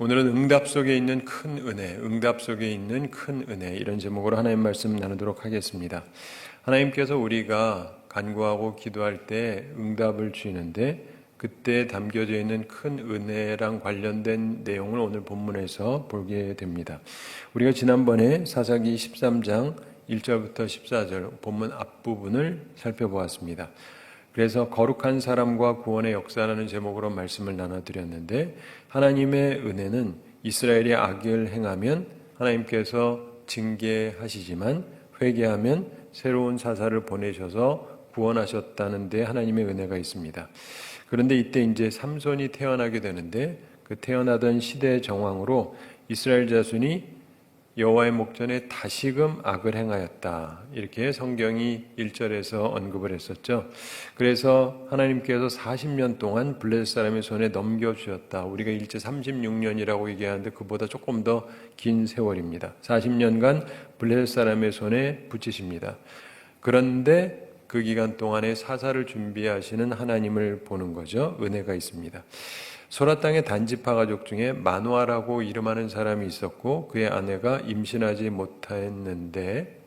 오늘은 응답 속에 있는 큰 은혜, 응답 속에 있는 큰 은혜, 이런 제목으로 하나님 말씀 나누도록 하겠습니다. 하나님께서 우리가 간구하고 기도할 때 응답을 주시는데 그때 담겨져 있는 큰 은혜랑 관련된 내용을 오늘 본문에서 보게 됩니다. 우리가 지난번에 사사기 13장 1절부터 14절 본문 앞부분을 살펴보았습니다. 그래서 거룩한 사람과 구원의 역사라는 제목으로 말씀을 나눠드렸는데, 하나님의 은혜는 이스라엘이 악을 행하면 하나님께서 징계하시지만 회개하면 새로운 사사를 보내셔서 구원하셨다는 데 하나님의 은혜가 있습니다. 그런데 이때 이제 삼손이 태어나게 되는데, 그 태어나던 시대 정황으로 이스라엘 자손이 여호와의 목전에 다시금 악을 행하였다, 이렇게 성경이 1절에서 언급을 했었죠. 그래서 하나님께서 40년 동안 블레셋 사람의 손에 넘겨주셨다. 우리가 일제 36년이라고 얘기하는데 그보다 조금 더 긴 세월입니다. 40년간 블레셋 사람의 손에 붙이십니다. 그런데 그 기간 동안에 사사를 준비하시는 하나님을 보는 거죠. 은혜가 있습니다. 소라 땅의 단지파 가족 중에 마누아라고 이름하는 사람이 있었고, 그의 아내가 임신하지 못했는데,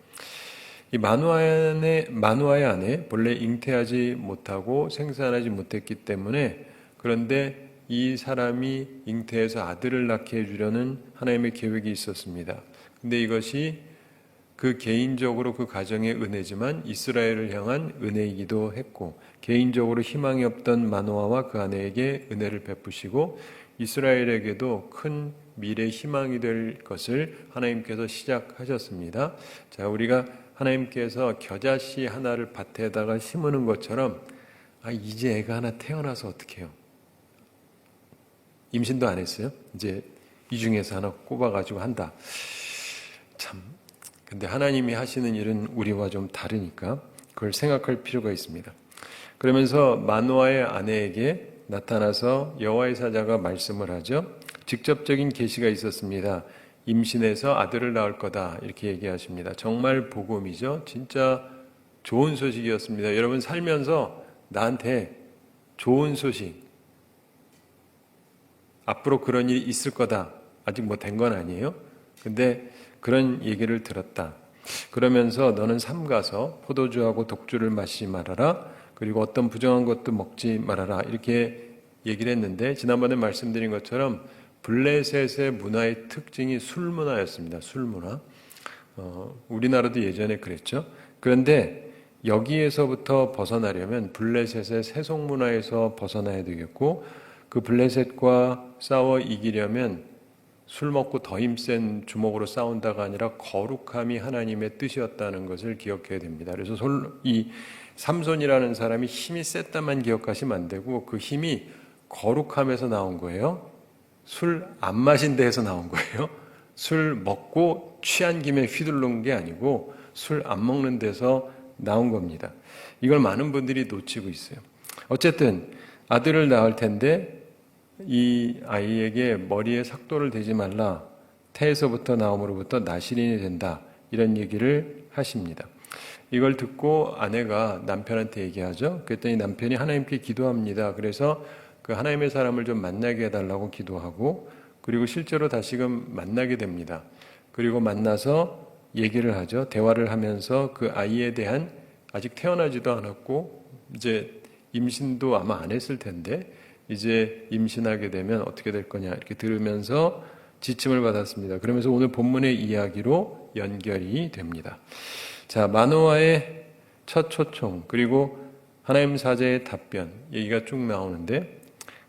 이 마누아의 아내 본래 잉태하지 못하고 생산하지 못했기 때문에, 그런데 이 사람이 잉태해서 아들을 낳게 해주려는 하나님의 계획이 있었습니다. 근데 이것이 그 개인적으로 그 가정의 은혜지만 이스라엘을 향한 은혜이기도 했고, 개인적으로 희망이 없던 마노아와 그 아내에게 은혜를 베푸시고 이스라엘에게도 큰 미래 희망이 될 것을 하나님께서 시작하셨습니다. 자, 우리가 하나님께서 겨자씨 하나를 밭에다가 심는 것처럼, 이제 애가 하나 태어나서 어떡해요? 임신도 안 했어요? 이제 이 중에서 하나 꼽아가지고 한다. 참, 근데 하나님이 하시는 일은 우리와 좀 다르니까 그걸 생각할 필요가 있습니다. 그러면서 마노아의 아내에게 나타나서 여호와의 사자가 말씀을 하죠. 직접적인 계시가 있었습니다. 임신해서 아들을 낳을 거다, 이렇게 얘기하십니다. 정말 복음이죠. 진짜 좋은 소식이었습니다. 여러분 살면서 나한테 좋은 소식, 앞으로 그런 일이 있을 거다, 아직 뭐 된 건 아니에요. 근데 그런 얘기를 들었다. 그러면서 너는 삼가서 포도주하고 독주를 마시지 말아라. 그리고 어떤 부정한 것도 먹지 말아라, 이렇게 얘기를 했는데, 지난번에 말씀드린 것처럼 블레셋의 문화의 특징이 술 문화였습니다. 술 문화. 우리나라도 예전에 그랬죠. 그런데 여기에서부터 벗어나려면 블레셋의 세속 문화에서 벗어나야 되겠고, 그 블레셋과 싸워 이기려면 술 먹고 더 힘센 주먹으로 싸운다가 아니라 거룩함이 하나님의 뜻이었다는 것을 기억해야 됩니다. 그래서 이 삼손이라는 사람이 힘이 셌다만 기억하시면 안 되고, 그 힘이 거룩함에서 나온 거예요. 술 안 마신 데에서 나온 거예요. 술 먹고 취한 김에 휘둘른 게 아니고 술 안 먹는 데서 나온 겁니다. 이걸 많은 분들이 놓치고 있어요. 어쨌든 아들을 낳을 텐데 이 아이에게 머리에 삭도를 대지 말라, 태에서부터 나옴으로부터 나실인이 된다, 이런 얘기를 하십니다. 이걸 듣고 아내가 남편한테 얘기하죠. 그랬더니 남편이 하나님께 기도합니다. 그래서 그 하나님의 사람을 좀 만나게 해달라고 기도하고, 그리고 실제로 다시금 만나게 됩니다. 그리고 만나서 얘기를 하죠. 대화를 하면서 그 아이에 대한, 아직 태어나지도 않았고 이제 임신도 아마 안 했을 텐데 이제 임신하게 되면 어떻게 될 거냐, 이렇게 들으면서 지침을 받았습니다. 그러면서 오늘 본문의 이야기로 연결이 됩니다. 자, 마노아의 첫 초청, 그리고 하나님 사자의 답변, 얘기가 쭉 나오는데,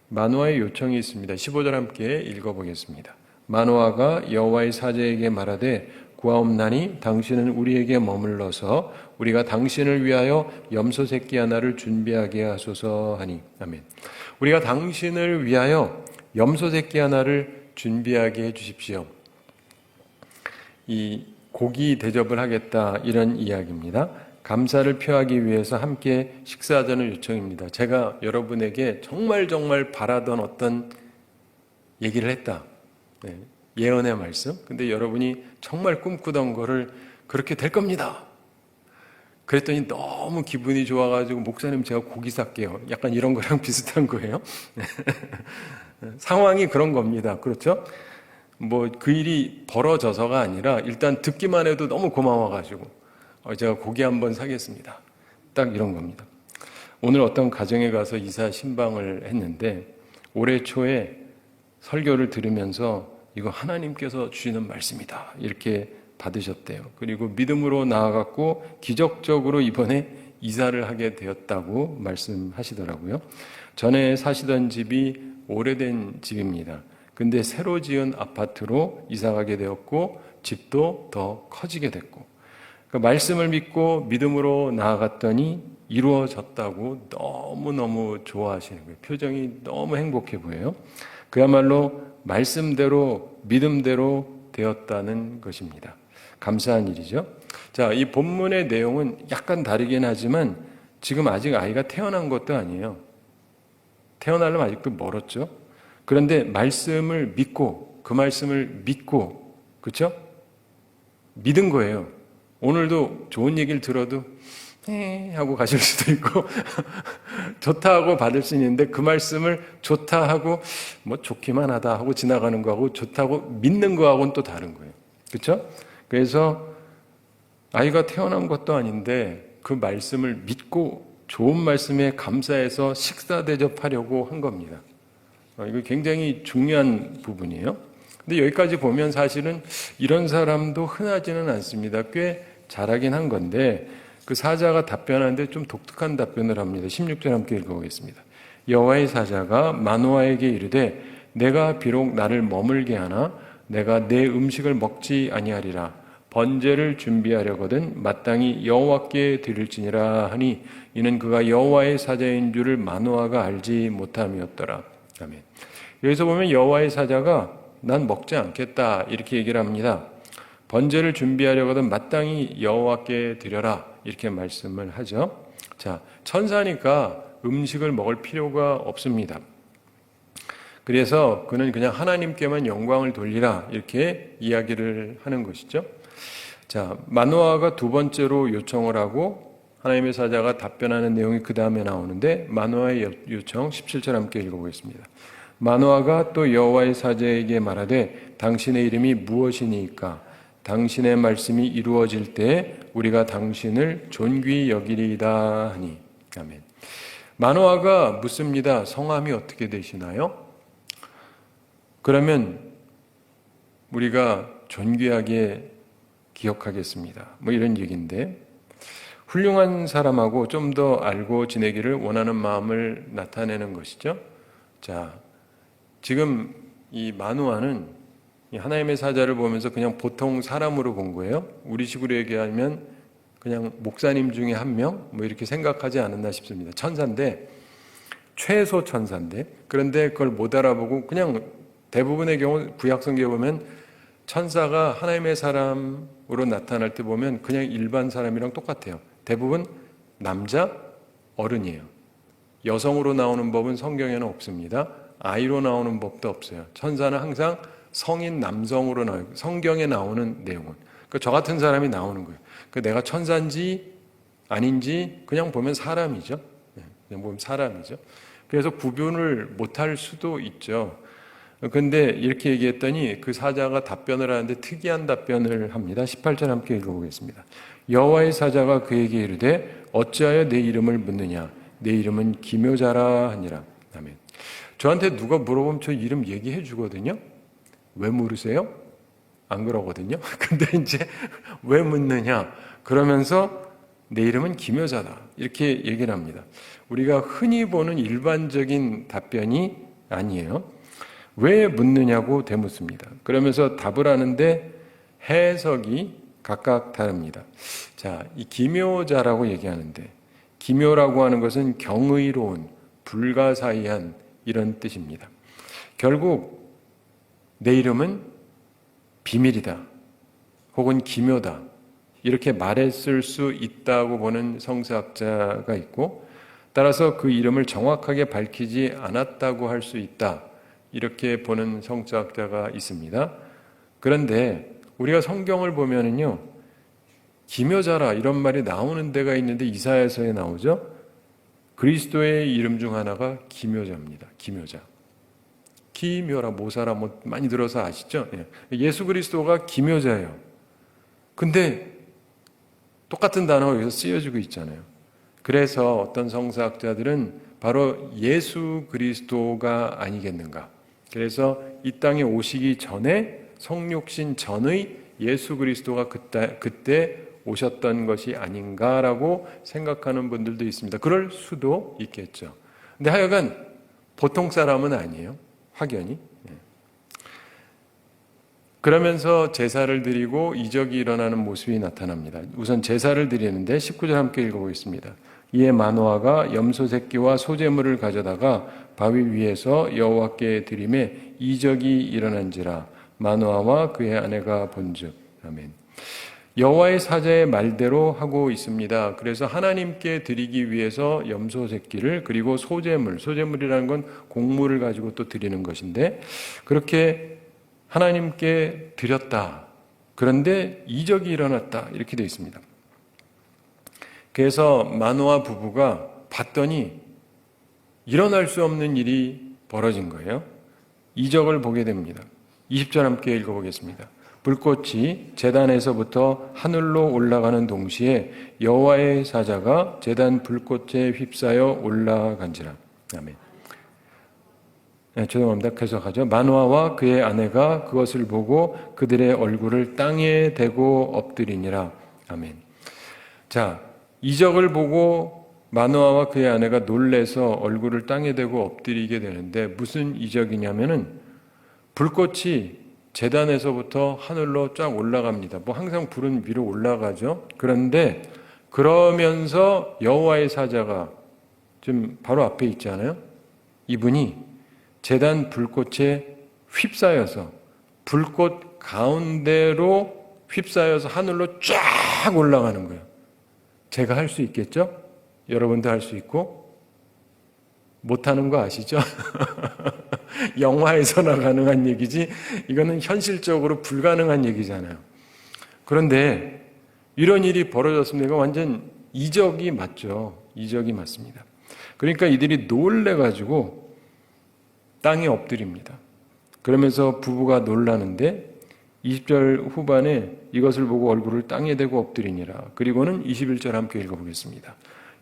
마노아의 요청이 있습니다. 15절 함께 읽어보겠습니다. 마노아가 여호와의 사자에게 말하되 구하옵나니 당신은 우리에게 머물러서 우리가 당신을 위하여 염소 새끼 하나를 준비하게 하소서 하니. 아멘. 우리가 당신을 위하여 염소 새끼 하나를 준비하게 해주십시오. 이 고기 대접을 하겠다, 이런 이야기입니다. 감사를 표하기 위해서 함께 식사하자는 요청입니다. 제가 여러분에게 정말 바라던 어떤 얘기를 했다. 네, 예언의 말씀. 근데 여러분이 정말 꿈꾸던 거를 그렇게 될 겁니다, 그랬더니 너무 기분이 좋아가지고 목사님 제가 고기 살게요. 약간 이런 거랑 비슷한 거예요. 상황이 그런 겁니다. 그렇죠? 뭐 그 일이 벌어져서가 아니라 일단 듣기만 해도 너무 고마워가지고 제가 고기 한번 사겠습니다. 딱 이런 겁니다. 오늘 어떤 가정에 가서 이사 신방을 했는데 올해 초에 설교를 들으면서 이거 하나님께서 주시는 말씀이다 이렇게 받으셨대요. 그리고 믿음으로 나아갔고 기적적으로 이번에 이사를 하게 되었다고 말씀하시더라고요. 전에 사시던 집이 오래된 집입니다. 근데 새로 지은 아파트로 이사 가게 되었고 집도 더 커지게 됐고 그 말씀을 믿고 믿음으로 나아갔더니 이루어졌다고 너무너무 좋아하시는 거예요. 표정이 너무 행복해 보여요. 그야말로 말씀대로 믿음대로 되었다는 것입니다. 감사한 일이죠. 자, 이 본문의 내용은 약간 다르긴 하지만 지금 아직 아이가 태어난 것도 아니에요. 태어나려면 아직도 멀었죠. 그런데 말씀을 믿고 그 말씀을 믿고 그렇죠? 믿은 거예요. 오늘도 좋은 얘기를 들어도 하고 가실 수도 있고 좋다 하고 받을 수 있는데 그 말씀을 좋다 하고 뭐 좋기만 하다 하고 지나가는 거하고 좋다고 믿는 거하고는 또 다른 거예요. 그렇죠? 그래서 아이가 태어난 것도 아닌데 그 말씀을 믿고 좋은 말씀에 감사해서 식사 대접하려고 한 겁니다. 이거 굉장히 중요한 부분이에요. 근데 여기까지 보면 사실은 이런 사람도 흔하지는 않습니다. 꽤 잘하긴 한 건데 그 사자가 답변하는데 좀 독특한 답변을 합니다. 16절 함께 읽어보겠습니다. 여호와의 사자가 마노아에게 이르되 내가 비록 나를 머물게 하나 내가 내 음식을 먹지 아니하리라. 번제를 준비하려거든 마땅히 여호와께 드릴지니라 하니 이는 그가 여호와의 사자인 줄을 마노아가 알지 못함이었더라. 아멘. 여기서 보면 여호와의 사자가 난 먹지 않겠다 이렇게 얘기를 합니다. 번제를 준비하려거든 마땅히 여호와께 드려라 이렇게 말씀을 하죠. 자, 천사니까 음식을 먹을 필요가 없습니다. 그래서 그는 그냥 하나님께만 영광을 돌리라 이렇게 이야기를 하는 것이죠. 자, 마노아가 두 번째로 요청을 하고 하나님의 사자가 답변하는 내용이 그 다음에 나오는데 마노아의 요청 17절 함께 읽어보겠습니다. 마노아가 또 여호와의 사자에게 말하되 당신의 이름이 무엇이니까 당신의 말씀이 이루어질 때 우리가 당신을 존귀히 여기리이다 하니. 아멘. 마노아가 묻습니다. 성함이 어떻게 되시나요? 그러면 우리가 존귀하게 기억하겠습니다. 뭐 이런 얘기인데 훌륭한 사람하고 좀 더 알고 지내기를 원하는 마음을 나타내는 것이죠. 자, 지금 이 마노아는 하나님의 사자를 보면서 그냥 보통 사람으로 본 거예요. 우리 식으로 얘기하면 그냥 목사님 중에 한 명 뭐 이렇게 생각하지 않았나 싶습니다. 천사인데 최소 천사인데 그런데 그걸 못 알아보고 그냥 대부분의 경우 구약성경에 보면 천사가 하나님의 사람으로 나타날 때 보면 그냥 일반 사람이랑 똑같아요. 대부분 남자 어른이에요. 여성으로 나오는 법은 성경에는 없습니다. 아이로 나오는 법도 없어요. 천사는 항상 성인 남성으로 나와요. 성경에 나오는 내용은. 그러니까 저 같은 사람이 나오는 거예요. 그러니까 내가 천사인지 아닌지 그냥 보면 사람이죠. 그냥 보면 사람이죠. 그래서 구분을 못할 수도 있죠. 근데 이렇게 얘기했더니 그 사자가 답변을 하는데 특이한 답변을 합니다. 18절 함께 읽어보겠습니다. 여호와의 사자가 그에게 이르되 어찌하여 내 이름을 묻느냐 내 이름은 기묘자라 하니라. 아멘. 저한테 누가 물어보면 저 이름 얘기해 주거든요. 왜 물으세요? 안 그러거든요. 근데 이제 왜 묻느냐 그러면서 내 이름은 기묘자다 이렇게 얘기를 합니다. 우리가 흔히 보는 일반적인 답변이 아니에요. 왜 묻느냐고 되묻습니다. 그러면서 답을 하는데 해석이 각각 다릅니다. 자, 이 기묘자라고 얘기하는데 기묘라고 하는 것은 경의로운, 불가사의한 이런 뜻입니다. 결국 내 이름은 비밀이다 혹은 기묘다 이렇게 말했을 수 있다고 보는 성서학자가 있고 따라서 그 이름을 정확하게 밝히지 않았다고 할 수 있다 이렇게 보는 성서학자가 있습니다. 그런데 우리가 성경을 보면은요, 기묘자라 이런 말이 나오는 데가 있는데 이사야서에 나오죠. 그리스도의 이름 중 하나가 기묘자입니다. 기묘자. 기묘라, 모사라 뭐 많이 들어서 아시죠? 예수 그리스도가 기묘자예요. 근데 똑같은 단어가 여기서 쓰여지고 있잖아요. 그래서 어떤 성서학자들은 바로 예수 그리스도가 아니겠는가. 그래서 이 땅에 오시기 전에 성육신 전의 예수 그리스도가 그때 오셨던 것이 아닌가라고 생각하는 분들도 있습니다. 그럴 수도 있겠죠. 근데 하여간 보통 사람은 아니에요. 확연히. 그러면서 제사를 드리고 이적이 일어나는 모습이 나타납니다. 우선 제사를 드리는데 19절 함께 읽어보겠습니다. 이에 마노아가 염소 새끼와 소제물을 가져다가 바위 위에서 여호와께 드림에 이적이 일어난지라 마노아와 그의 아내가 본즉. 아멘. 여호와의 사자의 말대로 하고 있습니다. 그래서 하나님께 드리기 위해서 염소 새끼를 그리고 소제물이라는 건 곡물을 가지고 또 드리는 것인데 그렇게 하나님께 드렸다. 그런데 이적이 일어났다. 이렇게 되어 있습니다. 그래서 마노아 부부가 봤더니 일어날 수 없는 일이 벌어진 거예요. 이적을 보게 됩니다. 20절 함께 읽어보겠습니다. 불꽃이 제단에서부터 하늘로 올라가는 동시에 여호와의 사자가 제단 불꽃에 휩싸여 올라간지라. 아멘. 죄송합니다. 계속하죠. 마노아와 그의 아내가 그것을 보고 그들의 얼굴을 땅에 대고 엎드리니라. 아멘. 자, 이적을 보고 마노아와 그의 아내가 놀래서 얼굴을 땅에 대고 엎드리게 되는데 무슨 이적이냐면은 불꽃이 제단에서부터 하늘로 쫙 올라갑니다. 뭐 항상 불은 위로 올라가죠. 그런데 그러면서 여호와의 사자가 지금 바로 앞에 있잖아요. 이분이 제단 불꽃에 휩싸여서 불꽃 가운데로 휩싸여서 하늘로 쫙 올라가는 거예요. 제가 할 수 있겠죠? 여러분도 할 수 있고 못하는 거 아시죠? 영화에서나 가능한 얘기지 이거는 현실적으로 불가능한 얘기잖아요. 그런데 이런 일이 벌어졌습니다. 이거 완전 이적이 맞죠. 이적이 맞습니다. 그러니까 이들이 놀래가지고 땅에 엎드립니다. 그러면서 부부가 놀라는데 20절 후반에 이것을 보고 얼굴을 땅에 대고 엎드리니라. 그리고는 21절 함께 읽어보겠습니다.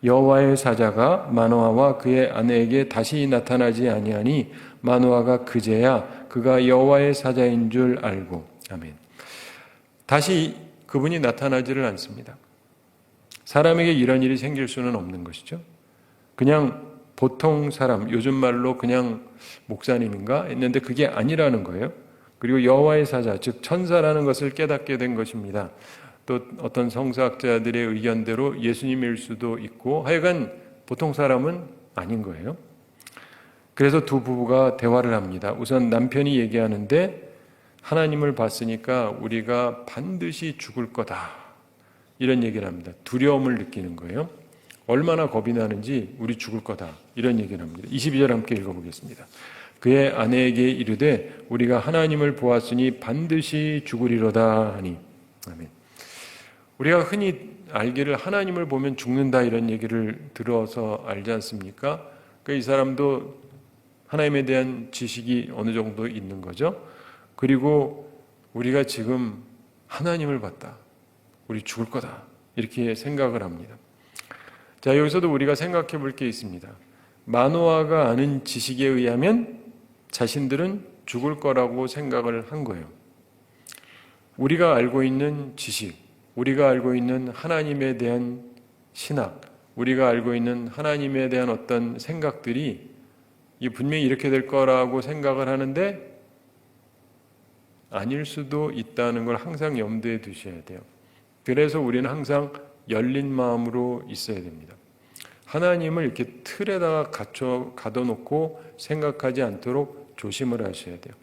여호와의 사자가 마노아와 그의 아내에게 다시 나타나지 아니하니 마노아가 그제야 그가 여호와의 사자인 줄 알고. 아멘. 다시 그분이 나타나지를 않습니다. 사람에게 이런 일이 생길 수는 없는 것이죠. 그냥 보통 사람, 요즘 말로 그냥 목사님인가 했는데 그게 아니라는 거예요. 그리고 여호와의 사자, 즉 천사라는 것을 깨닫게 된 것입니다. 또 어떤 성서학자들의 의견대로 예수님일 수도 있고 하여간 보통 사람은 아닌 거예요. 그래서 두 부부가 대화를 합니다. 우선 남편이 얘기하는데 하나님을 봤으니까 우리가 반드시 죽을 거다. 이런 얘기를 합니다. 두려움을 느끼는 거예요. 얼마나 겁이 나는지 우리 죽을 거다. 이런 얘기를 합니다. 22절 함께 읽어보겠습니다. 그의 아내에게 이르되 우리가 하나님을 보았으니 반드시 죽으리로다 하니. 아멘. 우리가 흔히 알기를 하나님을 보면 죽는다 이런 얘기를 들어서 알지 않습니까? 그러니까 이 사람도 하나님에 대한 지식이 어느 정도 있는 거죠. 그리고 우리가 지금 하나님을 봤다. 우리 죽을 거다. 이렇게 생각을 합니다. 자, 여기서도 우리가 생각해 볼 게 있습니다. 마노아가 아는 지식에 의하면 자신들은 죽을 거라고 생각을 한 거예요. 우리가 알고 있는 지식, 우리가 알고 있는 하나님에 대한 신학, 우리가 알고 있는 하나님에 대한 어떤 생각들이 분명히 이렇게 될 거라고 생각을 하는데 아닐 수도 있다는 걸 항상 염두에 두셔야 돼요. 그래서 우리는 항상 열린 마음으로 있어야 됩니다. 하나님을 이렇게 틀에다가 가둬놓고 생각하지 않도록 조심을 하셔야 돼요.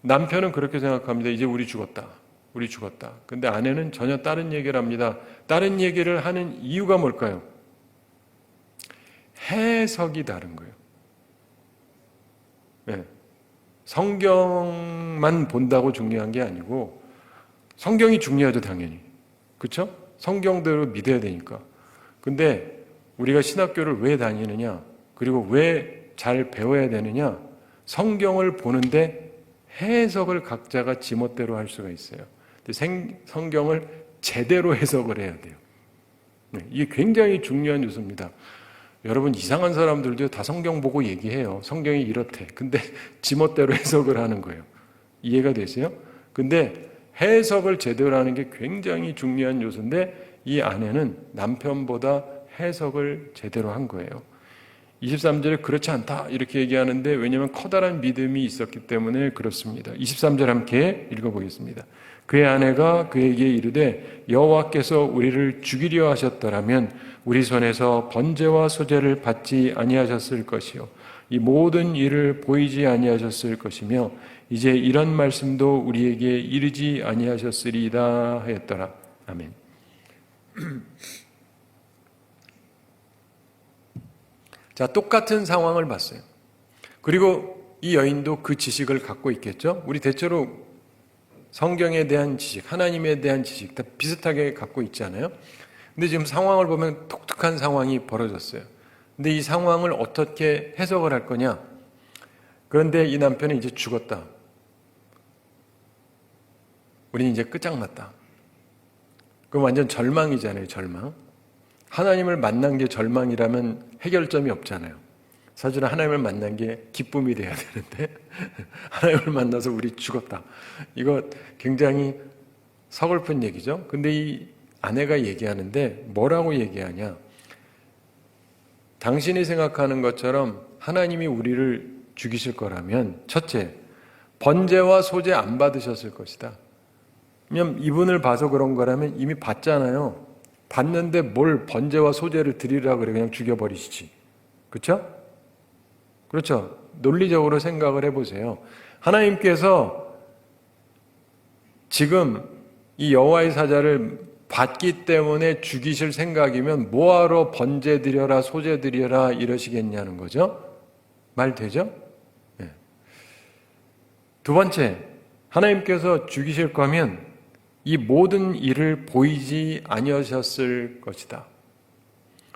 남편은 그렇게 생각합니다. 이제 우리 죽었다. 우리 죽었다. 근데 아내는 전혀 다른 얘기를 합니다. 다른 얘기를 하는 이유가 뭘까요? 해석이 다른 거예요. 네. 성경만 본다고 중요한 게 아니고 성경이 중요하죠, 당연히. 그렇죠? 성경대로 믿어야 되니까. 근데 우리가 신학교를 왜 다니느냐? 그리고 왜 잘 배워야 되느냐? 성경을 보는데 해석을 각자가 지멋대로 할 수가 있어요. 근데 성경을 제대로 해석을 해야 돼요. 이게 굉장히 중요한 요소입니다. 여러분, 이상한 사람들도 다 성경 보고 얘기해요. 성경이 이렇대. 근데 지멋대로 해석을 하는 거예요. 이해가 되세요? 근데 해석을 제대로 하는 게 굉장히 중요한 요소인데 이 아내는 남편보다 해석을 제대로 한 거예요. 23절에 그렇지 않다 이렇게 얘기하는데 왜냐하면 커다란 믿음이 있었기 때문에 그렇습니다. 23절 함께 읽어보겠습니다. 그의 아내가 그에게 이르되 여호와께서 우리를 죽이려 하셨더라면 우리 손에서 번제와 소제를 받지 아니하셨을 것이요 이 모든 일을 보이지 아니하셨을 것이며 이제 이런 말씀도 우리에게 이르지 아니하셨으리이다 하였더라. 아멘. 자, 똑같은 상황을 봤어요. 그리고 이 여인도 그 지식을 갖고 있겠죠? 우리 대체로 성경에 대한 지식, 하나님에 대한 지식 다 비슷하게 갖고 있잖아요. 근데 지금 상황을 보면 독특한 상황이 벌어졌어요. 근데 이 상황을 어떻게 해석을 할 거냐? 그런데 이 남편은 이제 죽었다. 우리는 이제 끝장났다. 그럼 완전 절망이잖아요, 절망. 하나님을 만난 게 절망이라면 해결점이 없잖아요. 사실은 하나님을 만난 게 기쁨이 돼야 되는데 하나님을 만나서 우리 죽었다. 이거 굉장히 서글픈 얘기죠. 근데 이 아내가 얘기하는데 뭐라고 얘기하냐? 당신이 생각하는 것처럼 하나님이 우리를 죽이실 거라면 첫째, 번제와 소제 안 받으셨을 것이다. 왜냐면 이분을 봐서 그런 거라면 이미 봤잖아요. 봤는데 뭘 번제와 소제를 드리라 그래 그냥 죽여버리시지. 그렇죠? 그렇죠. 논리적으로 생각을 해보세요. 하나님께서 지금 이 여호와의 사자를 받기 때문에 죽이실 생각이면 뭐하러 번제 드려라 소제 드려라 이러시겠냐는 거죠. 말 되죠? 네. 두 번째, 하나님께서 죽이실 거면 이 모든 일을 보이지 아니하셨을 것이다.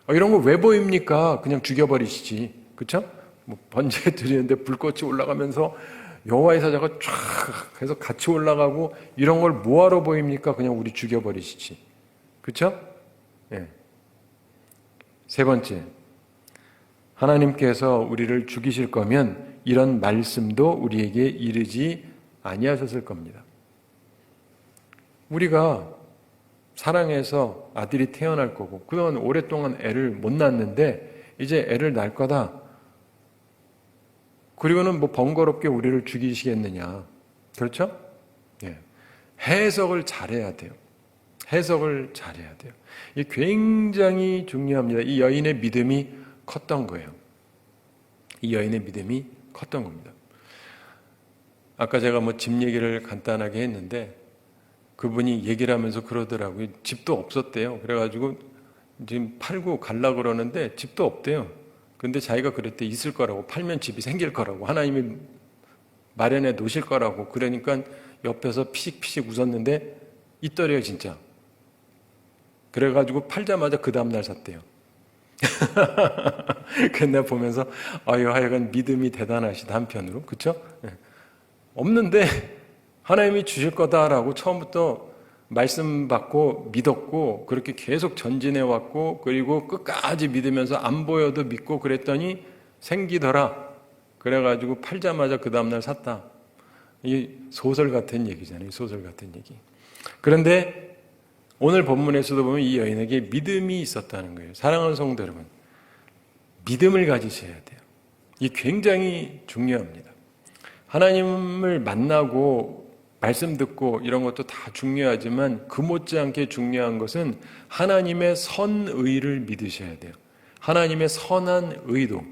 이런 거 왜 보입니까? 그냥 죽여버리시지. 그렇죠? 뭐 번제 드리는데 불꽃이 올라가면서 여호와의 사자가 쫙 해서 같이 올라가고 이런 걸 뭐하러 보입니까? 그냥 우리 죽여버리시지. 그렇죠? 예. 세 번째, 하나님께서 우리를 죽이실 거면 이런 말씀도 우리에게 이르지 아니하셨을 겁니다. 우리가 사랑해서 아들이 태어날 거고 그동안 오랫동안 애를 못 낳았는데 이제 애를 낳을 거다. 그리고는 뭐 번거롭게 우리를 죽이시겠느냐. 그렇죠? 예. 해석을 잘해야 돼요. 해석을 잘해야 돼요. 이게 굉장히 중요합니다. 이 여인의 믿음이 컸던 거예요. 이 여인의 믿음이 컸던 겁니다. 아까 제가 뭐 집 얘기를 간단하게 했는데 그분이 얘기를 하면서 그러더라고요. 집도 없었대요. 그래가지고 지금 팔고 갈라 그러는데 집도 없대요. 근데 자기가 그랬대. 있을 거라고. 팔면 집이 생길 거라고. 하나님이 마련해 놓으실 거라고. 그러니까 옆에서 피식피식 웃었는데 있더래요, 진짜. 그래가지고 팔자마자 그 다음날 샀대요. 그날 보면서 하여간 믿음이 대단하시다 한편으로. 그렇죠? 없는데 하나님이 주실 거다라고 처음부터 말씀 받고 믿었고 그렇게 계속 전진해 왔고 그리고 끝까지 믿으면서 안 보여도 믿고 그랬더니 생기더라. 그래가지고 팔자마자 그 다음날 샀다. 이 소설 같은 얘기잖아요. 소설 같은 얘기. 그런데 오늘 본문에서도 보면 이 여인에게 믿음이 있었다는 거예요. 사랑하는 성도 여러분, 믿음을 가지셔야 돼요. 이게 굉장히 중요합니다. 하나님을 만나고 말씀 듣고 이런 것도 다 중요하지만 그 못지않게 중요한 것은 하나님의 선의를 믿으셔야 돼요. 하나님의 선한 의도.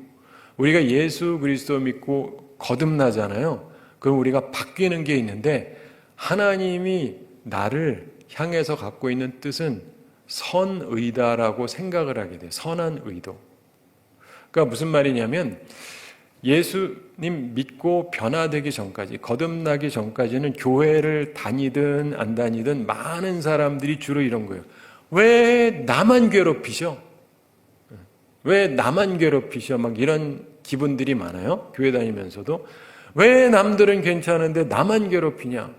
우리가 예수 그리스도 믿고 거듭나잖아요. 그럼 우리가 바뀌는 게 있는데 하나님이 나를 향해서 갖고 있는 뜻은 선의다라고 생각을 하게 돼요. 선한 의도. 그러니까 무슨 말이냐면 예수님 믿고 변화되기 전까지, 거듭나기 전까지는 교회를 다니든 안 다니든 많은 사람들이 주로 이런 거예요. 왜 나만 괴롭히셔? 왜 나만 괴롭히셔? 막 이런 기분들이 많아요. 교회 다니면서도. 왜 남들은 괜찮은데 나만 괴롭히냐?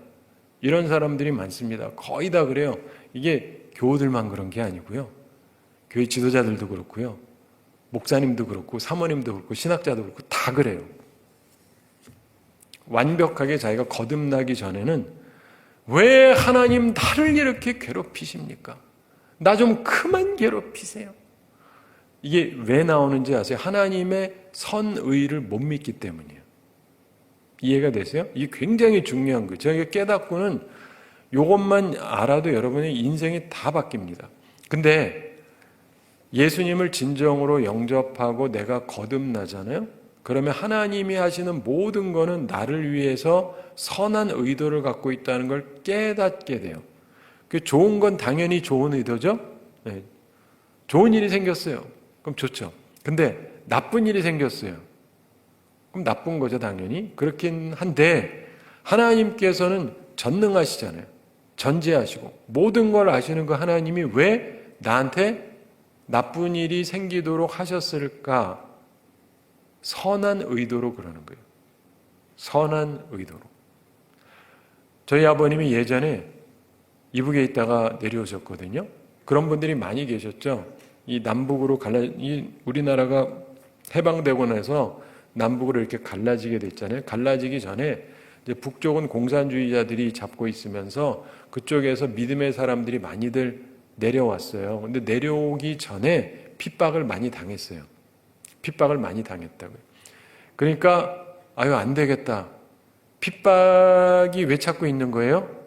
이런 사람들이 많습니다. 거의 다 그래요. 이게 교우들만 그런 게 아니고요. 교회 지도자들도 그렇고요. 목사님도 그렇고 사모님도 그렇고 신학자도 그렇고 다 그래요. 완벽하게 자기가 거듭나기 전에는 왜 하나님 나를 이렇게 괴롭히십니까? 나 좀 그만 괴롭히세요. 이게 왜 나오는지 아세요? 하나님의 선의를 못 믿기 때문이에요. 이해가 되세요? 이게 굉장히 중요한 거예요. 저희가 깨닫고는 이것만 알아도 여러분의 인생이 다 바뀝니다. 근데 예수님을 진정으로 영접하고 내가 거듭나잖아요? 그러면 하나님이 하시는 모든 거는 나를 위해서 선한 의도를 갖고 있다는 걸 깨닫게 돼요. 그 좋은 건 당연히 좋은 의도죠? 네. 좋은 일이 생겼어요. 그럼 좋죠. 근데 나쁜 일이 생겼어요. 그럼 나쁜 거죠, 당연히. 그렇긴 한데 하나님께서는 전능하시잖아요. 전지하시고 모든 걸 아시는 그 하나님이 왜 나한테 나쁜 일이 생기도록 하셨을까? 선한 의도로 그러는 거예요. 선한 의도로. 저희 아버님이 예전에 이북에 있다가 내려오셨거든요. 그런 분들이 많이 계셨죠. 이 남북으로 우리나라가 해방되고 나서 남북으로 이렇게 갈라지게 됐잖아요. 갈라지기 전에 이제 북쪽은 공산주의자들이 잡고 있으면서 그쪽에서 믿음의 사람들이 많이들 내려왔어요. 근데 내려오기 전에 핍박을 많이 당했어요. 핍박을 많이 당했다고요. 그러니까 아유 안 되겠다. 핍박이 왜 찾고 있는 거예요?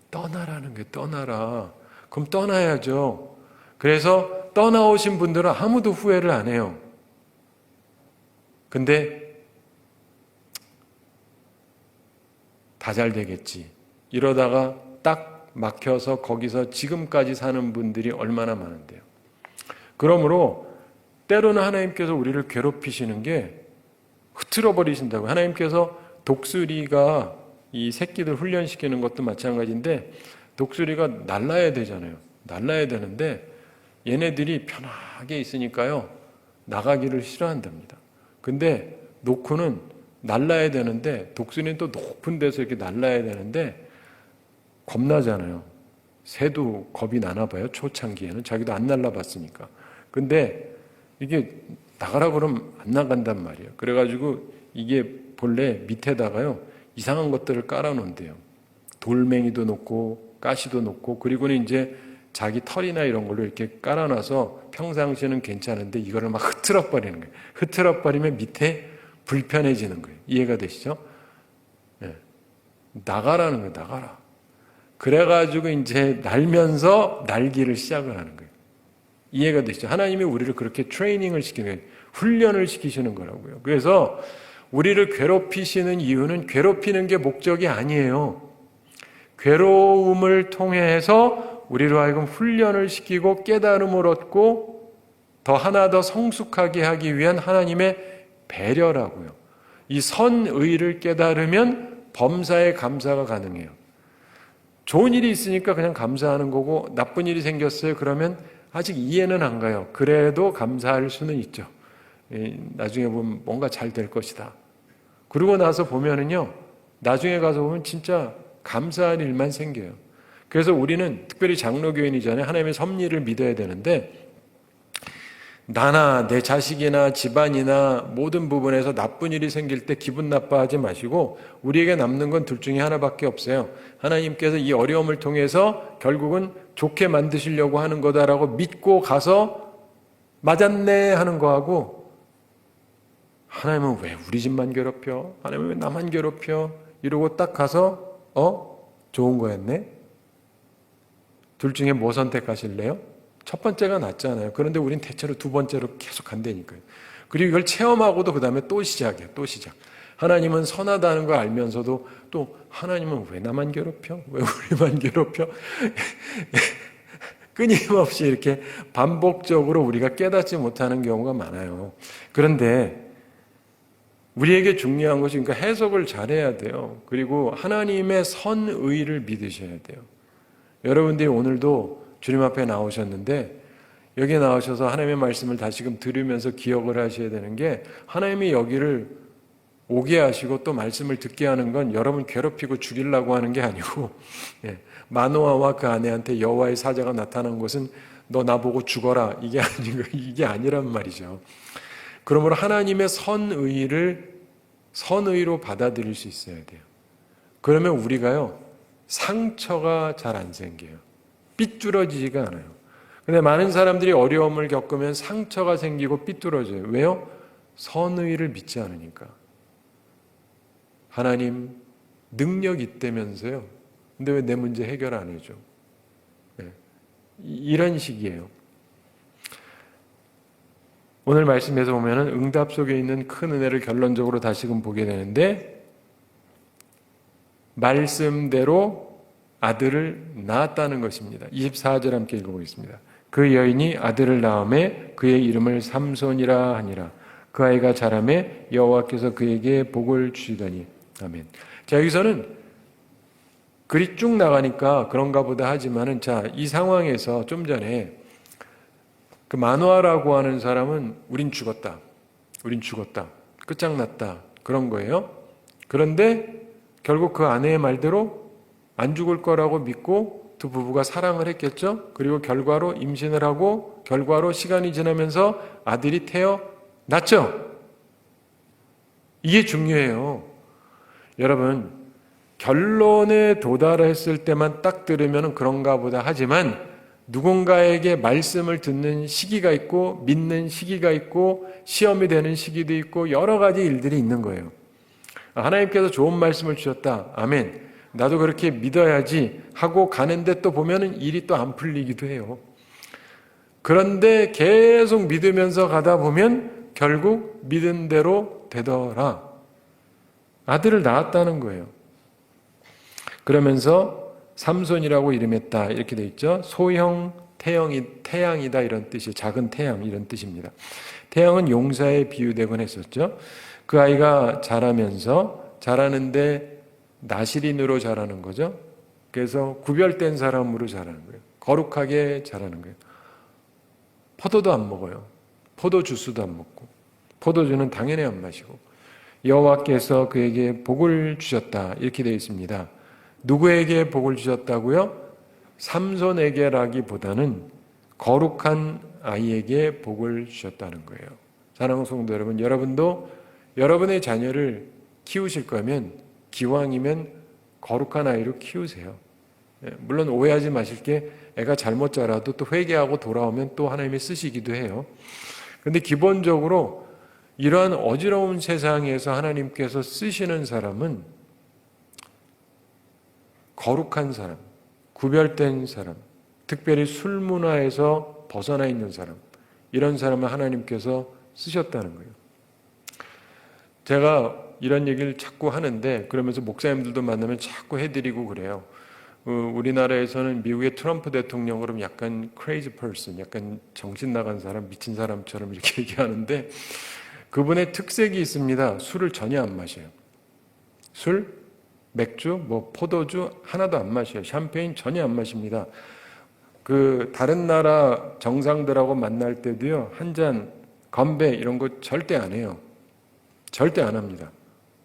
떠나라는 거예요. 떠나라. 그럼 떠나야죠. 그래서 떠나오신 분들은 아무도 후회를 안 해요. 근데 다 잘 되겠지. 이러다가 딱 막혀서 거기서 지금까지 사는 분들이 얼마나 많은데요. 그러므로 때로는 하나님께서 우리를 괴롭히시는 게 흐트러 버리신다고. 하나님께서 독수리가 이 새끼들 훈련시키는 것도 마찬가지인데 독수리가 날라야 되잖아요. 날라야 되는데 얘네들이 편하게 있으니까요. 나가기를 싫어한답니다. 근데 노크는 날라야 되는데 독수리는 또 높은 데서 이렇게 날라야 되는데 겁나잖아요. 새도 겁이 나나 봐요. 초창기에는. 자기도 안 날라봤으니까. 근데 이게 나가라 그러면 안 나간단 말이에요. 그래가지고 이게 본래 밑에다가요. 이상한 것들을 깔아놓은대요. 돌멩이도 놓고 가시도 놓고 그리고는 이제 자기 털이나 이런 걸로 이렇게 깔아놔서 평상시에는 괜찮은데 이거를 막 흐트러 버리는 거예요. 흐트러 버리면 밑에 불편해지는 거예요. 이해가 되시죠? 네. 나가라는 거예요. 나가라. 그래가지고 이제 날면서 날기를 시작을 하는 거예요. 이해가 되시죠? 하나님이 우리를 그렇게 트레이닝을 시키는 거예요. 훈련을 시키시는 거라고요. 그래서 우리를 괴롭히시는 이유는 괴롭히는 게 목적이 아니에요. 괴로움을 통해서 우리로 하여금 훈련을 시키고 깨달음을 얻고 더 하나 더 성숙하게 하기 위한 하나님의 배려라고요. 이 선의를 깨달으면 범사에 감사가 가능해요. 좋은 일이 있으니까 그냥 감사하는 거고 나쁜 일이 생겼어요. 그러면 아직 이해는 안 가요. 그래도 감사할 수는 있죠. 나중에 보면 뭔가 잘 될 것이다. 그러고 나서 보면은요. 나중에 가서 보면 진짜 감사할 일만 생겨요. 그래서 우리는 특별히 장로교인이잖아요. 하나님의 섭리를 믿어야 되는데 나나 내 자식이나 집안이나 모든 부분에서 나쁜 일이 생길 때 기분 나빠하지 마시고 우리에게 남는 건 둘 중에 하나밖에 없어요. 하나님께서 이 어려움을 통해서 결국은 좋게 만드시려고 하는 거다라고 믿고 가서 맞았네 하는 거하고 하나님은 왜 우리 집만 괴롭혀? 하나님은 왜 나만 괴롭혀? 이러고 딱 가서 좋은 거였네? 둘 중에 뭐 선택하실래요? 첫 번째가 낫잖아요. 그런데 우린 대체로 두 번째로 계속 간다니까요. 그리고 이걸 체험하고도 그 다음에 또 시작이에요. 또 시작. 하나님은 선하다는 걸 알면서도 또 하나님은 왜 나만 괴롭혀? 왜 우리만 괴롭혀? 끊임없이 이렇게 반복적으로 우리가 깨닫지 못하는 경우가 많아요. 그런데 우리에게 중요한 것이 그러니까 해석을 잘해야 돼요. 그리고 하나님의 선의를 믿으셔야 돼요. 여러분들이 오늘도 주님 앞에 나오셨는데 여기에 나오셔서 하나님의 말씀을 다시금 들으면서 기억을 하셔야 되는 게 하나님이 여기를 오게 하시고 또 말씀을 듣게 하는 건 여러분 괴롭히고 죽이려고 하는 게 아니고 마노아와 그 아내한테 여호와의 사자가 나타난 것은 너 나보고 죽어라 이게 아니란 말이죠. 그러므로 하나님의 선의로 받아들일 수 있어야 돼요. 그러면 우리가요 상처가 잘 안 생겨요. 삐뚤어지지가 않아요. 근데 많은 사람들이 어려움을 겪으면 상처가 생기고 삐뚤어져요. 왜요? 선의를 믿지 않으니까. 하나님 능력 있다면서요. 근데 왜 내 문제 해결 안 해줘? 이런 식이에요. 오늘 말씀에서 보면은 응답 속에 있는 큰 은혜를 결론적으로 다시금 보게 되는데 말씀대로 아들을 낳았다는 것입니다. 24절 함께 읽어보겠습니다. 그 여인이 아들을 낳음에 그의 이름을 삼손이라 하니라. 그 아이가 자라매 여호와께서 그에게 복을 주시더니 아멘. 자, 여기서는 글이 쭉 나가니까 그런가 보다 하지만은 자, 이 상황에서 좀 전에 그 마노아라고 하는 사람은 우린 죽었다. 끝장났다. 그런 거예요. 그런데 결국 그 아내의 말대로 안 죽을 거라고 믿고 두 부부가 사랑을 했겠죠. 그리고 결과로 임신을 하고 결과로 시간이 지나면서 아들이 태어났죠. 이게 중요해요. 여러분 결론에 도달했을 때만 딱 들으면 그런가 보다 하지만 누군가에게 말씀을 듣는 시기가 있고 믿는 시기가 있고 시험이 되는 시기도 있고 여러 가지 일들이 있는 거예요. 하나님께서 좋은 말씀을 주셨다. 아멘. 나도 그렇게 믿어야지 하고 가는데 또 보면은 일이 또 안 풀리기도 해요. 그런데 계속 믿으면서 가다 보면 결국 믿은 대로 되더라. 아들을 낳았다는 거예요. 그러면서 삼손이라고 이름했다 이렇게 돼 있죠. 소형 태양이다 이런 뜻이에요. 작은 태양 이런 뜻입니다. 태양은 용사에 비유되곤 했었죠. 그 아이가 자라는데 나실인으로 자라는 거죠. 그래서 구별된 사람으로 자라는 거예요. 거룩하게 자라는 거예요. 포도도 안 먹어요. 포도 주스도 안 먹고 포도주는 당연히 안 마시고 여호와께서 그에게 복을 주셨다 이렇게 되어 있습니다. 누구에게 복을 주셨다고요? 삼손에게라기보다는 거룩한 아이에게 복을 주셨다는 거예요. 사랑하는 성도 여러분, 여러분도 여러분의 자녀를 키우실 거면 기왕이면 거룩한 아이로 키우세요. 물론 오해하지 마실 게 애가 잘못 자라도 또 회개하고 돌아오면 또 하나님이 쓰시기도 해요. 그런데 기본적으로 이러한 어지러운 세상에서 하나님께서 쓰시는 사람은 거룩한 사람, 구별된 사람, 특별히 술 문화에서 벗어나 있는 사람, 이런 사람을 하나님께서 쓰셨다는 거예요. 제가 이런 얘기를 자꾸 하는데 그러면서 목사님들도 만나면 자꾸 해드리고 그래요. 우리나라에서는 미국의 트럼프 대통령 그러면 약간 crazy person, 약간 정신 나간 사람, 미친 사람처럼 이렇게 얘기하는데 그분의 특색이 있습니다. 술을 전혀 안 마셔요. 술, 맥주, 포도주 하나도 안 마셔요. 샴페인 전혀 안 마십니다. 다른 나라 정상들하고 만날 때도요, 한 잔 건배 이런 거 절대 안 해요. 절대 안 합니다.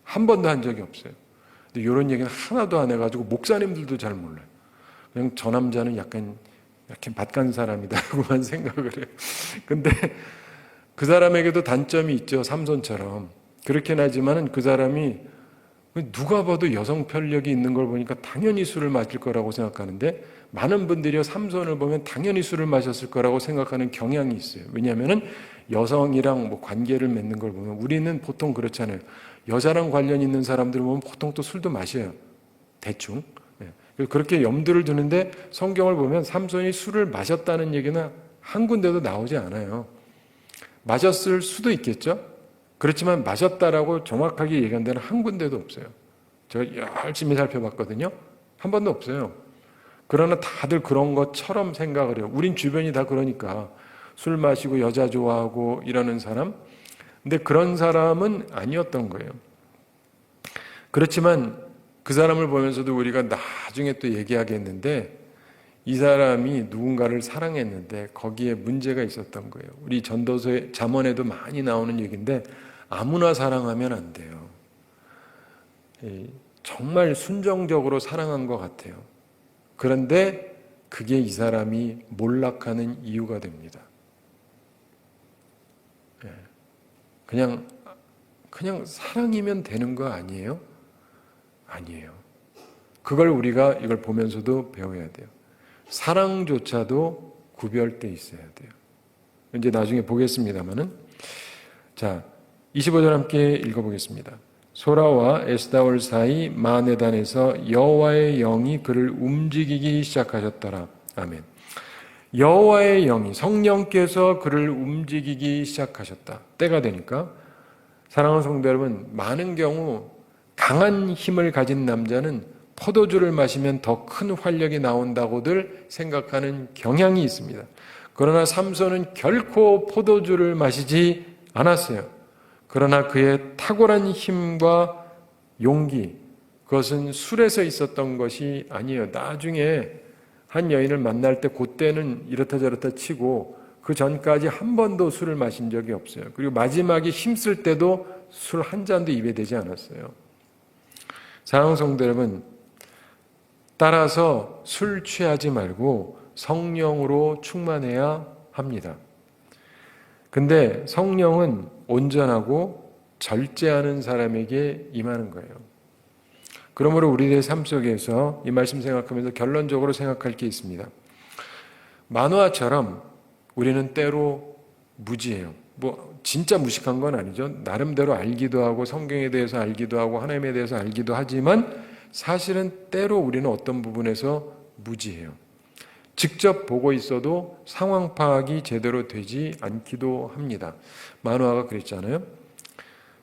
한 번도 한 적이 없어요. 근데 이런 얘기는 하나도 안 해가지고 목사님들도 잘 몰라요. 그냥 저 남자는 약간 이렇게 밭간 사람이다라고만 생각을 해요. 근데 그 사람에게도 단점이 있죠. 삼손처럼. 그렇긴 하지만은 그 사람이 누가 봐도 여성 편력이 있는 걸 보니까 당연히 술을 마실 거라고 생각하는데 많은 분들이 삼손을 보면 당연히 술을 마셨을 거라고 생각하는 경향이 있어요. 왜냐하면 여성이랑 관계를 맺는 걸 보면 우리는 보통 그렇잖아요. 여자랑 관련 있는 사람들을 보면 보통 또 술도 마셔요. 대충. 그렇게 염두를 두는데 성경을 보면 삼손이 술을 마셨다는 얘기는 한 군데도 나오지 않아요. 마셨을 수도 있겠죠. 그렇지만 마셨다라고 정확하게 얘기한 데는 한 군데도 없어요. 제가 열심히 살펴봤거든요. 한 번도 없어요. 그러나 다들 그런 것처럼 생각을 해요. 우린 주변이 다 그러니까 술 마시고 여자 좋아하고 이러는 사람 근데 그런 사람은 아니었던 거예요. 그렇지만 그 사람을 보면서도 우리가 나중에 또 얘기하겠는데 이 사람이 누군가를 사랑했는데 거기에 문제가 있었던 거예요. 우리 전도서의 잠언에도 많이 나오는 얘기인데 아무나 사랑하면 안 돼요. 정말 순정적으로 사랑한 것 같아요. 그런데 그게 이 사람이 몰락하는 이유가 됩니다. 그냥 사랑이면 되는 거 아니에요? 아니에요. 그걸 우리가 이걸 보면서도 배워야 돼요. 사랑조차도 구별돼 있어야 돼요. 이제 나중에 보겠습니다만은, 자, 25절 함께 읽어보겠습니다. 소라와 에스다올 사이 마네단에서 여호와의 영이 그를 움직이기 시작하셨더라. 아멘. 여호와의 영이, 성령께서 그를 움직이기 시작하셨다. 때가 되니까, 사랑하는 성도 여러분, 많은 경우 강한 힘을 가진 남자는 포도주를 마시면 더 큰 활력이 나온다고들 생각하는 경향이 있습니다. 그러나 삼손은 결코 포도주를 마시지 않았어요. 그러나 그의 탁월한 힘과 용기, 그것은 술에서 있었던 것이 아니에요. 나중에 한 여인을 만날 때 그때는 이렇다 저렇다 치고 그 전까지 한 번도 술을 마신 적이 없어요. 그리고 마지막에 힘쓸 때도 술 한 잔도 입에 대지 않았어요. 사랑하는 성도 여러분, 따라서 술 취하지 말고 성령으로 충만해야 합니다. 근데 성령은 온전하고 절제하는 사람에게 임하는 거예요. 그러므로 우리의 삶 속에서 이 말씀 생각하면서 결론적으로 생각할 게 있습니다. 만화처럼 우리는 때로 무지해요. 진짜 무식한 건 아니죠. 나름대로 알기도 하고 성경에 대해서 알기도 하고 하나님에 대해서 알기도 하지만 사실은 때로 우리는 어떤 부분에서 무지해요. 직접 보고 있어도 상황 파악이 제대로 되지 않기도 합니다. 만화가 그랬잖아요.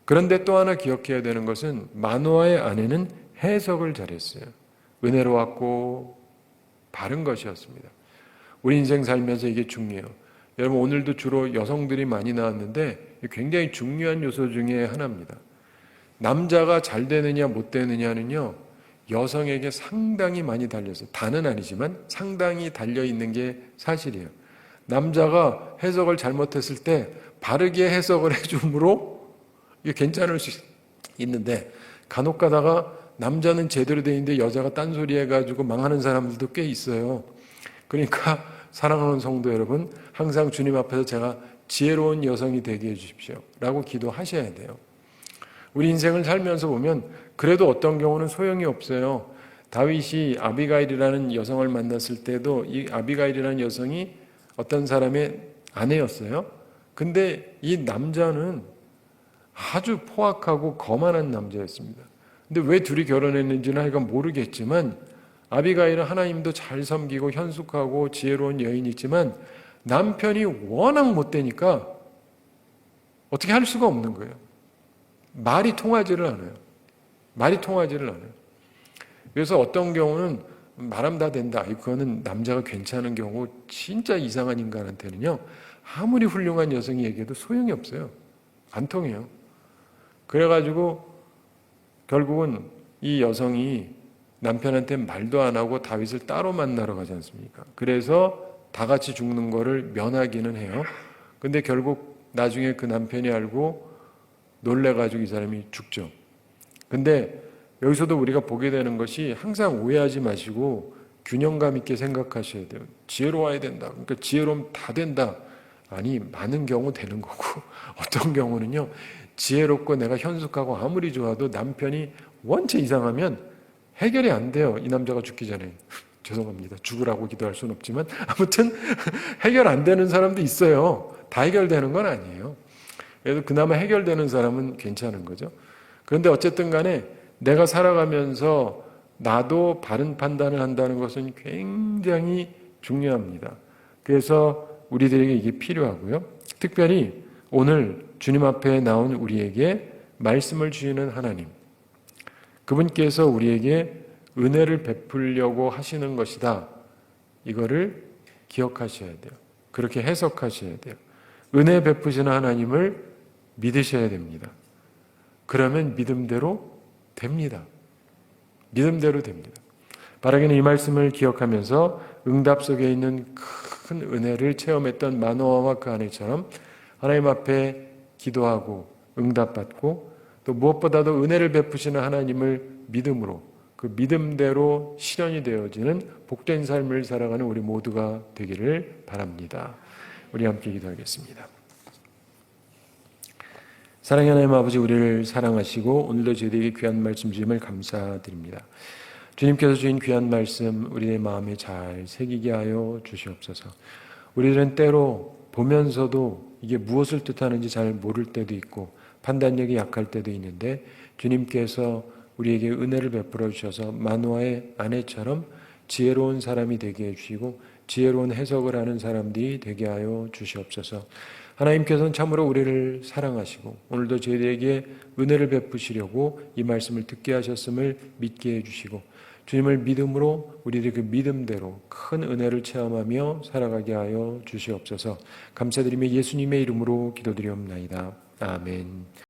그런데 또 하나 기억해야 되는 것은 만화의 아내는 해석을 잘했어요. 은혜로웠고 바른 것이었습니다. 우리 인생 살면서 이게 중요해요. 여러분, 오늘도 주로 여성들이 많이 나왔는데 굉장히 중요한 요소 중에 하나입니다. 남자가 잘 되느냐 못 되느냐는요, 여성에게 상당히 많이 달려서, 다는 아니지만 상당히 달려있는 게 사실이에요. 남자가 해석을 잘못했을 때 바르게 해석을 해줌으로 이게 괜찮을 수 있는데, 간혹 가다가 남자는 제대로 돼 있는데 여자가 딴소리 해가지고 망하는 사람들도 꽤 있어요. 그러니까 사랑하는 성도 여러분, 항상 주님 앞에서 제가 지혜로운 여성이 되게 해주십시오 라고 기도하셔야 돼요. 우리 인생을 살면서 보면 그래도 어떤 경우는 소용이 없어요. 다윗이 아비가일이라는 여성을 만났을 때도 이 아비가일이라는 여성이 어떤 사람의 아내였어요. 근데 이 남자는 아주 포악하고 거만한 남자였습니다. 근데 왜 둘이 결혼했는지는 하여간 모르겠지만 아비가일은 하나님도 잘 섬기고 현숙하고 지혜로운 여인이지만 남편이 워낙 못되니까 어떻게 할 수가 없는 거예요. 말이 통하지를 않아요. 그래서 어떤 경우는 말하면 다 된다. 그거는 남자가 괜찮은 경우, 진짜 이상한 인간한테는요, 아무리 훌륭한 여성이 얘기해도 소용이 없어요. 안 통해요. 그래가지고 결국은 이 여성이 남편한테 말도 안 하고 다윗을 따로 만나러 가지 않습니까? 그래서 다 같이 죽는 거를 면하기는 해요. 근데 결국 나중에 그 남편이 알고 놀래가지고 이 사람이 죽죠. 근데 여기서도 우리가 보게 되는 것이 항상 오해하지 마시고 균형감 있게 생각하셔야 돼요. 지혜로워야 된다. 그러니까 지혜로우면 다 된다. 아니, 많은 경우 되는 거고 어떤 경우는요, 지혜롭고 내가 현숙하고 아무리 좋아도 남편이 원체 이상하면 해결이 안 돼요. 이 남자가 죽기 전에. 죄송합니다. 죽으라고 기도할 수는 없지만 아무튼 해결 안 되는 사람도 있어요. 다 해결되는 건 아니에요. 그래도 그나마 해결되는 사람은 괜찮은 거죠. 그런데 어쨌든 간에 내가 살아가면서 나도 바른 판단을 한다는 것은 굉장히 중요합니다. 그래서 우리들에게 이게 필요하고요. 특별히 오늘 주님 앞에 나온 우리에게 말씀을 주시는 하나님, 그분께서 우리에게 은혜를 베풀려고 하시는 것이다. 이거를 기억하셔야 돼요. 그렇게 해석하셔야 돼요. 은혜 베푸시는 하나님을 믿으셔야 됩니다. 그러면 믿음대로 됩니다. 믿음대로 됩니다. 바라기는 이 말씀을 기억하면서 응답 속에 있는 큰 은혜를 체험했던 마노아와 그 아내처럼 하나님 앞에 기도하고 응답받고 또 무엇보다도 은혜를 베푸시는 하나님을 믿음으로 그 믿음대로 실현이 되어지는 복된 삶을 살아가는 우리 모두가 되기를 바랍니다. 우리 함께 기도하겠습니다. 사랑의 하나님 아버지, 우리를 사랑하시고 오늘도 저희에게 귀한 말씀 주심을 감사드립니다. 주님께서 주신 귀한 말씀 우리의 마음에 잘 새기게 하여 주시옵소서. 우리들은 때로 보면서도 이게 무엇을 뜻하는지 잘 모를 때도 있고 판단력이 약할 때도 있는데 주님께서 우리에게 은혜를 베풀어 주셔서 마노아의 아내처럼 지혜로운 사람이 되게 해주시고 지혜로운 해석을 하는 사람들이 되게 하여 주시옵소서. 하나님께서는 참으로 우리를 사랑하시고 오늘도 저희에게 은혜를 베푸시려고 이 말씀을 듣게 하셨음을 믿게 해주시고 주님을 믿음으로 우리들의 그 믿음대로 큰 은혜를 체험하며 살아가게 하여 주시옵소서. 감사드리며 예수님의 이름으로 기도드리옵나이다. 아멘.